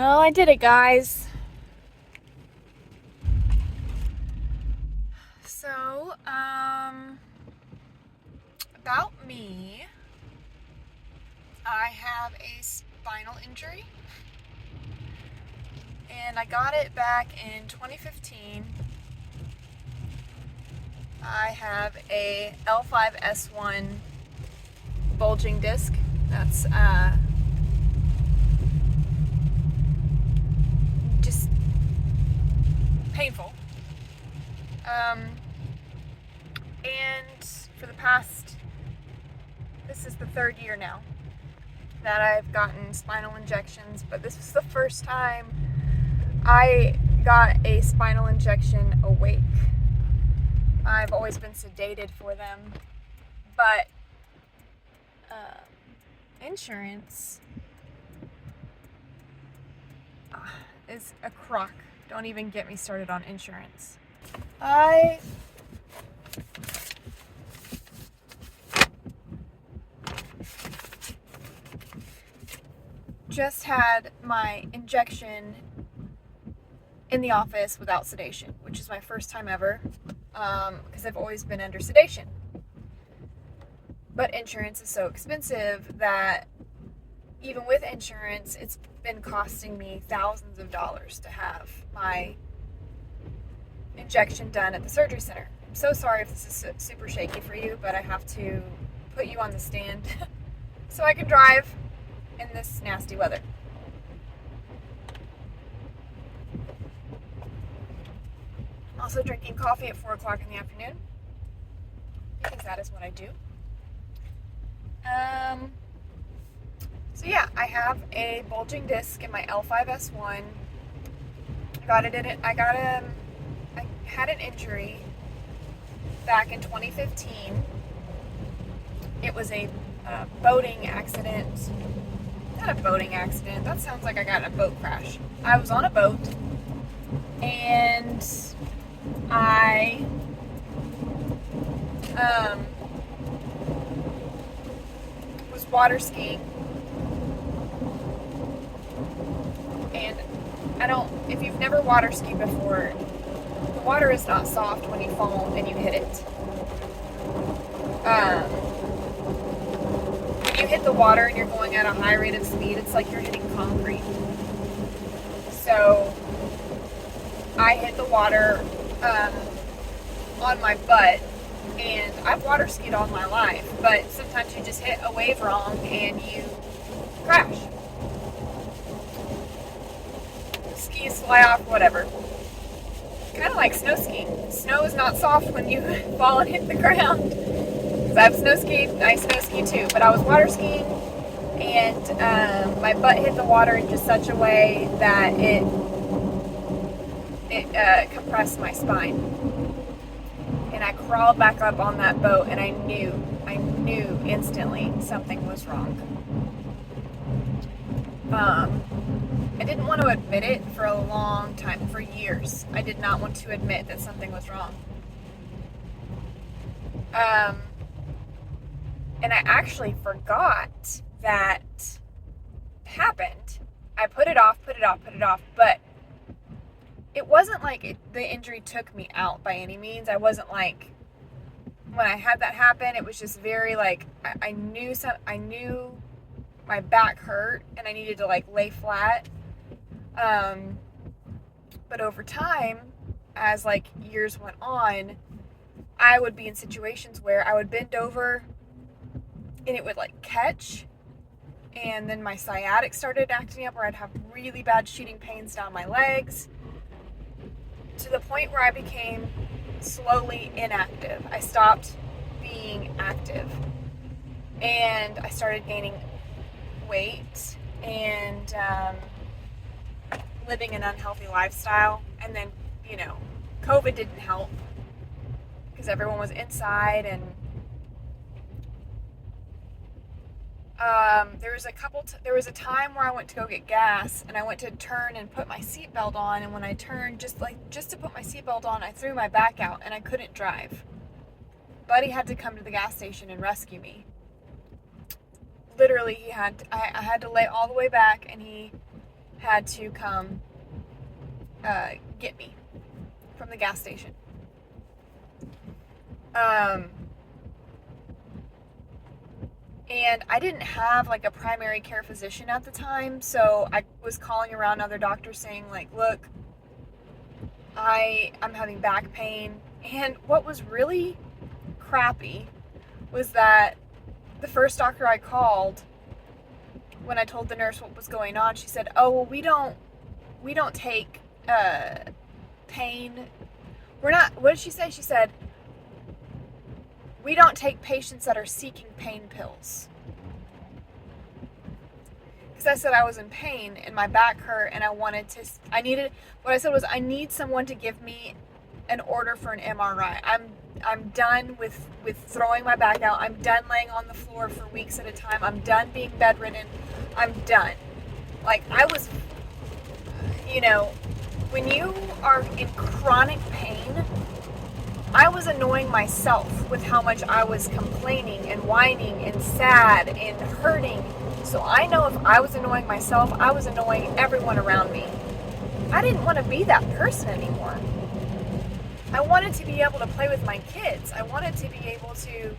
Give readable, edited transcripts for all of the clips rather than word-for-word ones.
Well, I did it, guys. So, about me, I have a spinal injury, and I got it back in 2015. I have a L5S1 bulging disc. That's just painful. And for the past, this is the third year now that I've gotten spinal injections, but this was the first time I got a spinal injection awake. I've always been sedated for them, but insurance is a crock. Don't even get me started on insurance. I just had my injection in the office without sedation, which is my first time ever, because I've always been under sedation. But insurance is so expensive that even with insurance, it's been costing me thousands of dollars to have my injection done at the surgery center. I'm so sorry if this is super shaky for you, but I have to put you on the stand so I can drive in this nasty weather. Also drinking coffee at 4 o'clock in the afternoon, because that is what I do. So yeah, I have a bulging disc in my L5S1. I had an injury back in 2015. It was a boating accident. Not a boating accident. That sounds like I got in a boat crash. I was on a boat and I was water skiing. And if you've never water skied before, the water is not soft when you fall and you hit it. When you hit the water and you're going at a high rate of speed, it's like you're hitting concrete. So I hit the water on my butt, and I've water skied all my life, but sometimes you just hit a wave wrong and you crash. Skis fly off, whatever. Kind of like snow skiing. Snow is not soft when you fall and hit the ground. Because I've snow skied, I snow ski too, but I was water skiing, and my butt hit the water in just such a way that it compressed my spine. And I crawled back up on that boat, and I knew instantly something was wrong. I didn't want to admit it for a long time, for years. I did not want to admit that something was wrong. And I actually forgot that happened. I put it off, but it wasn't like the injury took me out by any means. I wasn't like, when I had that happen, it was just very like, I knew my back hurt and I needed to like lay flat. But over time, as like years went on, I would be in situations where I would bend over and it would like catch, and then my sciatic started acting up where I'd have really bad shooting pains down my legs, to the point where I became slowly inactive. I stopped being active and I started gaining weight and living an unhealthy lifestyle. And then, COVID didn't help because everyone was inside, and there was a time where I went to go get gas, and I went to turn and put my seatbelt on, and when I turned just to put my seatbelt on, I threw my back out and I couldn't drive. Buddy had to come to the gas station and rescue me. Literally, I had to lay all the way back, and he had to come get me from the gas station. And I didn't have like a primary care physician at the time, so I was calling around other doctors saying like, look, I'm having back pain. And what was really crappy was that the first doctor I called, when I told the nurse what was going on, she said, oh, well, we don't take pain. We're not, what did she say? She said, we don't take patients that are seeking pain pills. Because I said I was in pain and my back hurt and what I said was, I need someone to give me an order for an MRI. I'm done with throwing my back out. I'm done laying on the floor for weeks at a time. I'm done being bedridden. I'm done. Like, I was, when you are in chronic pain, I was annoying myself with how much I was complaining and whining and sad and hurting. So I know if I was annoying myself, I was annoying everyone around me. I didn't want to be that person anymore. I wanted to be able to play with my kids. I wanted to be able to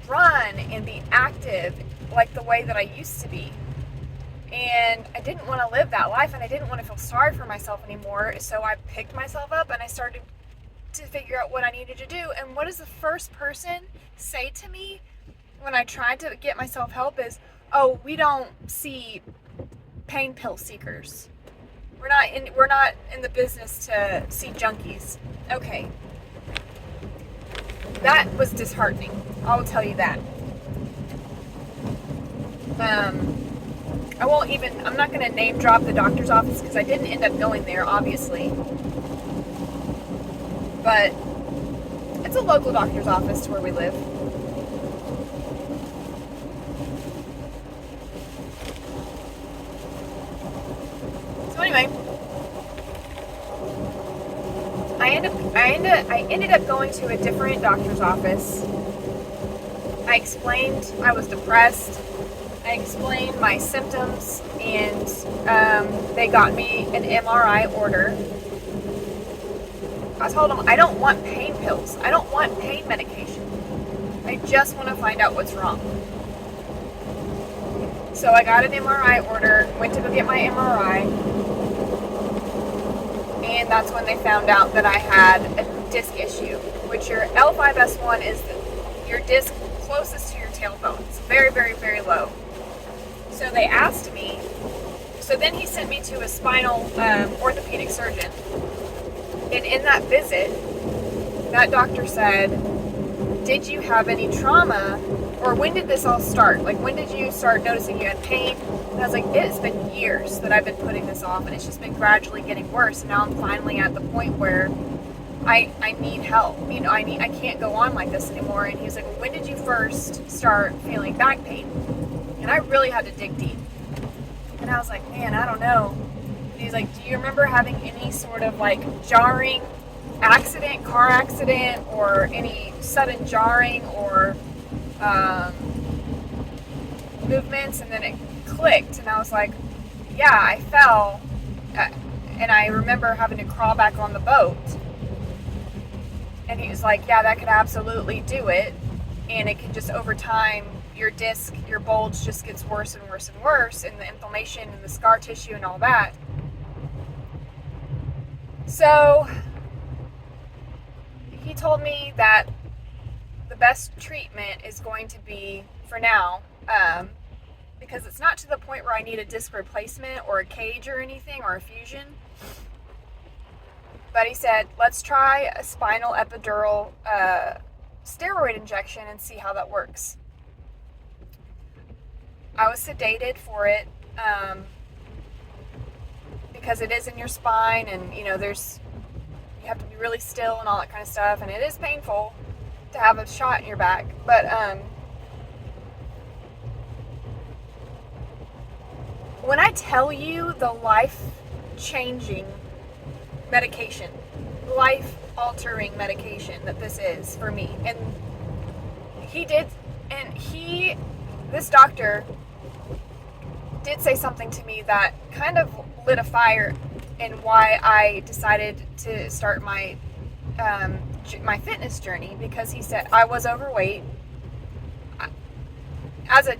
run and be active like the way that I used to be. And I didn't want to live that life, and I didn't want to feel sorry for myself anymore. So I picked myself up and I started to figure out what I needed to do. And what does the first person say to me when I tried to get myself help is, oh, we don't see pain pill seekers. We're not in the business to see junkies. Okay. That was disheartening. I'll tell you that. I'm not going to name drop the doctor's office because I didn't end up going there, obviously. But it's a local doctor's office to where we live. So anyway, I ended up going to a different doctor's office. I explained I was depressed. I explained my symptoms, and they got me an MRI order. I told them I don't want pain pills. I don't want pain medication. I just want to find out what's wrong. So I got an MRI order, went to go get my MRI, and that's when they found out that I had a disc issue, which your L5S1 is your disc closest to your tailbone. It's very, very, very low. So they asked me, so then he sent me to a spinal orthopedic surgeon. And in that visit, that doctor said, did you have any trauma? Or when did this all start? Like, when did you start noticing you had pain? And I was like, it's been years that I've been putting this off, and it's just been gradually getting worse. And now I'm finally at the point where I need help. I can't go on like this anymore. And he was like, well, when did you first start feeling back pain? And I really had to dig deep. And I was like, man, I don't know. And he's like, do you remember having any sort of like jarring accident, car accident, or any sudden jarring or movements? And then it clicked, and I was like, yeah, I fell, and I remember having to crawl back on the boat. And he was like, yeah, that could absolutely do it, and it can just, over time, your disc, your bulge just gets worse and worse and worse, and the inflammation and the scar tissue and all that. So he told me that the best treatment is going to be, for now, because it's not to the point where I need a disc replacement or a cage or anything, or a fusion. But he said, let's try a spinal epidural steroid injection and see how that works. I was sedated for it because it is in your spine, and you have to be really still and all that kind of stuff, and it is painful to have a shot in your back. But when I tell you the life-changing medication, life-altering medication that this is for me, and this doctor did say something to me that kind of lit a fire in why I decided to start my my fitness journey, because he said I was overweight. As a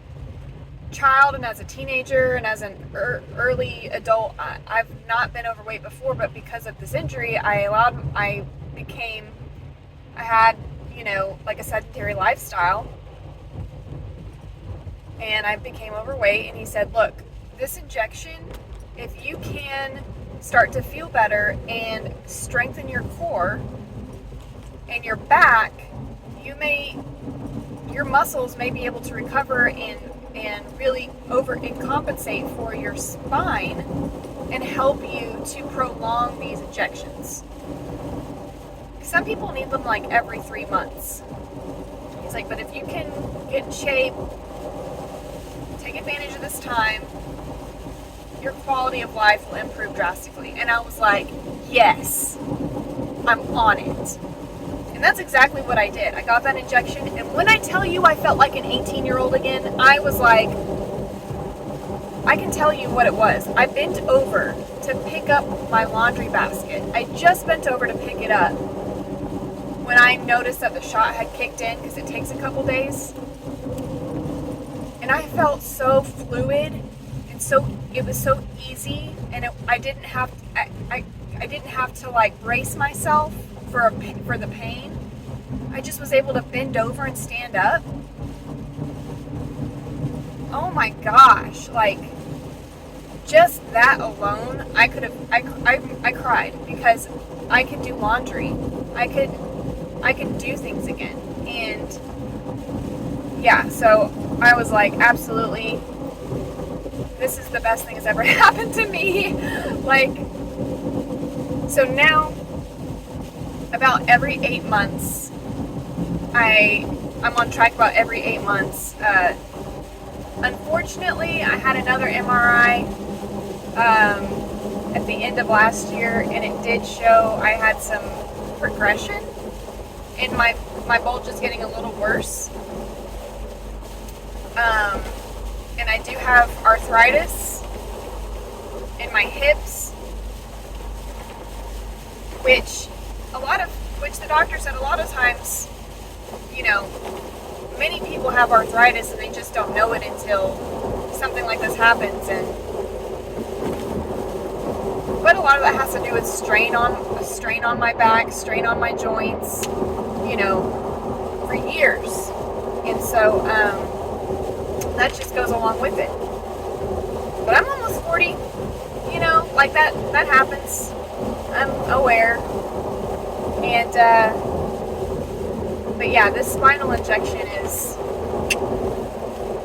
child and as a teenager and as an early adult, I've not been overweight before, but because of this injury, I had, you know, like a sedentary lifestyle, and I became overweight. And he said, look, this injection, if you can start to feel better and strengthen your core and your back, your muscles may be able to recover and really compensate for your spine and help you to prolong these injections. Some people need them like every 3 months. He's like, but if you can get in shape, take advantage of this time, your quality of life will improve drastically. And I was like, yes, I'm on it. And that's exactly what I did. I got that injection, and when I tell you I felt like an 18-year-old again, I was like, I can tell you what it was. I bent over to pick up my laundry basket. I just bent over to pick it up when I noticed that the shot had kicked in, because it takes a couple days. And I felt so fluid, and it was so easy, and I didn't have to like brace myself for the pain. I just was able to bend over and stand up. Oh my gosh, like just that alone, I cried, because I could do laundry. I could do things again. And yeah, so I was like, absolutely, this is the best thing that's ever happened to me. Like, so now about every 8 months, I'm on track about every 8 months. Unfortunately, I had another MRI at the end of last year, and it did show I had some progression, and my bulge is getting a little worse. And I do have arthritis in my hips, which the doctor said a lot of times, you know, many people have arthritis and they just don't know it until something like this happens. But a lot of that has to do with strain on my back, strain on my joints, you know, for years. And so that just goes along with it. But I'm almost 40, you know, like that happens. I'm aware. And but yeah, this spinal injection is...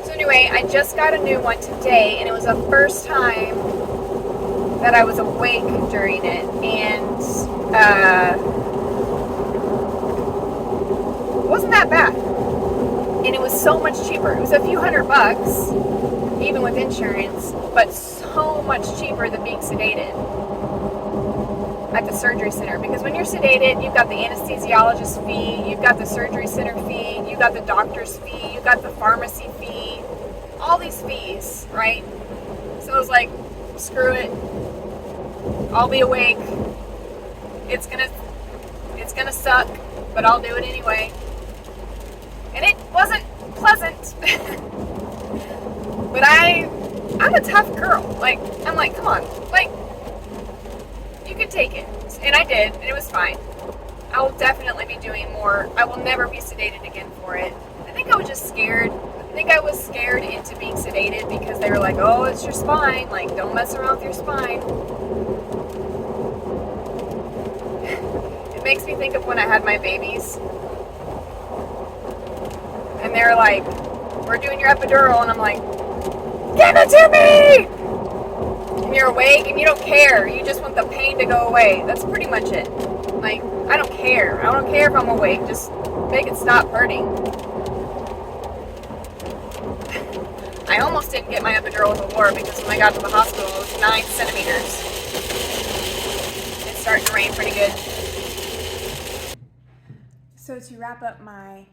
So anyway, I just got a new one today, and it was the first time that I was awake during it, and it wasn't that bad. And it was so much cheaper. It was a few $100, even with insurance, but so much cheaper than being sedated at the surgery center. Because when you're sedated, you've got the anesthesiologist fee, you've got the surgery center fee, you've got the doctor's fee, you've got the pharmacy fee, all these fees, right? So I was like, screw it. I'll be awake. It's gonna suck, but I'll do it anyway. And it wasn't pleasant. But I'm a tough girl. Like, I'm like, come on, like, you can take it. And I did, and it was fine. I will definitely be doing more. I will never be sedated again for it. I think I was just scared. I think I was scared into being sedated because they were like, oh, it's your spine. Like, don't mess around with your spine. It makes me think of when I had my babies. And they're like, we're doing your epidural. And I'm like, give it to me! And you're awake and you don't care. You just want the pain to go away. That's pretty much it. Like, I don't care. I don't care if I'm awake. Just make it stop hurting. I almost didn't get my epidural in the war because when I got to the hospital, it was 9 centimeters. It's starting to rain pretty good. So to wrap up my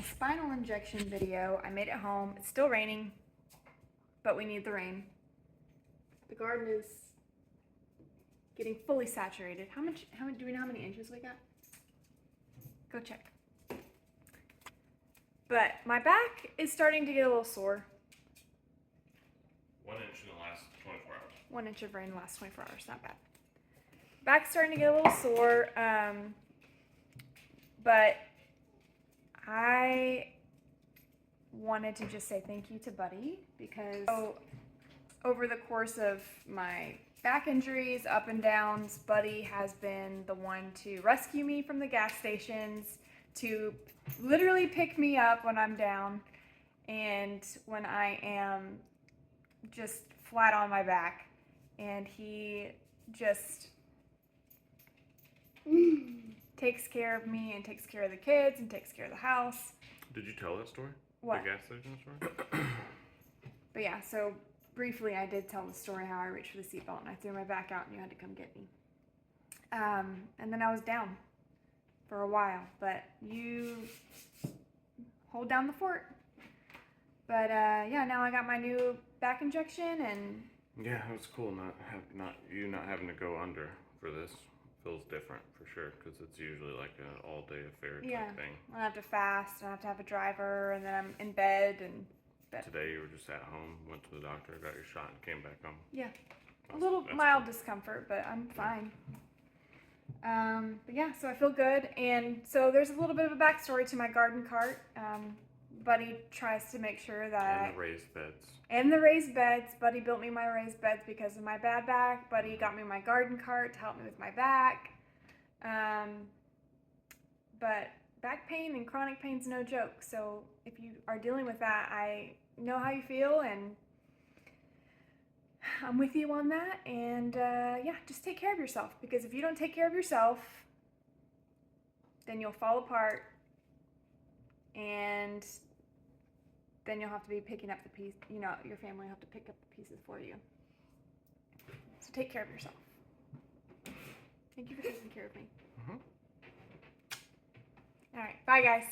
spinal injection video, I made it home. It's still raining, but we need the rain. The garden is getting fully saturated. How much do we know how many inches we got? Go check. But my back is starting to get a little sore. 1 inch in the last 24 hours. 1 inch of rain in the last 24 hours, not bad. Back's starting to get a little sore, but I wanted to just say thank you to Buddy because over the course of my back injuries, up and downs, Buddy has been the one to rescue me from the gas stations, to literally pick me up when I'm down and when I am just flat on my back. And he just takes care of me and takes care of the kids and takes care of the house. Did you tell that story? What? The gas station story? But yeah, so briefly I did tell the story how I reached for the seatbelt and I threw my back out and you had to come get me. And then I was down for a while, but you hold down the fort. But yeah, now I got my new back injection and Yeah, it was cool not having to go under for this. Feels different for sure because it's usually like an all-day affair type thing. I don't have to fast, I don't have to have a driver, and then I'm in bed and. Today you were just at home, went to the doctor, got your shot, and came back home. Yeah, a little mild discomfort, but I'm fine. But yeah, so I feel good, and so there's a little bit of a backstory to my garden cart. Buddy tries to make sure that And the raised beds. And the raised beds. Buddy built me my raised beds because of my bad back. Buddy got me my garden cart to help me with my back. But back pain and chronic pain's no joke. So if you are dealing with that, I know how you feel and I'm with you on that. And yeah, just take care of yourself, because if you don't take care of yourself, then you'll fall apart and then you'll have to be picking up the piece, you know, your family will have to pick up the pieces for you. So take care of yourself. Thank you for taking care of me. Mm-hmm. All right, bye guys.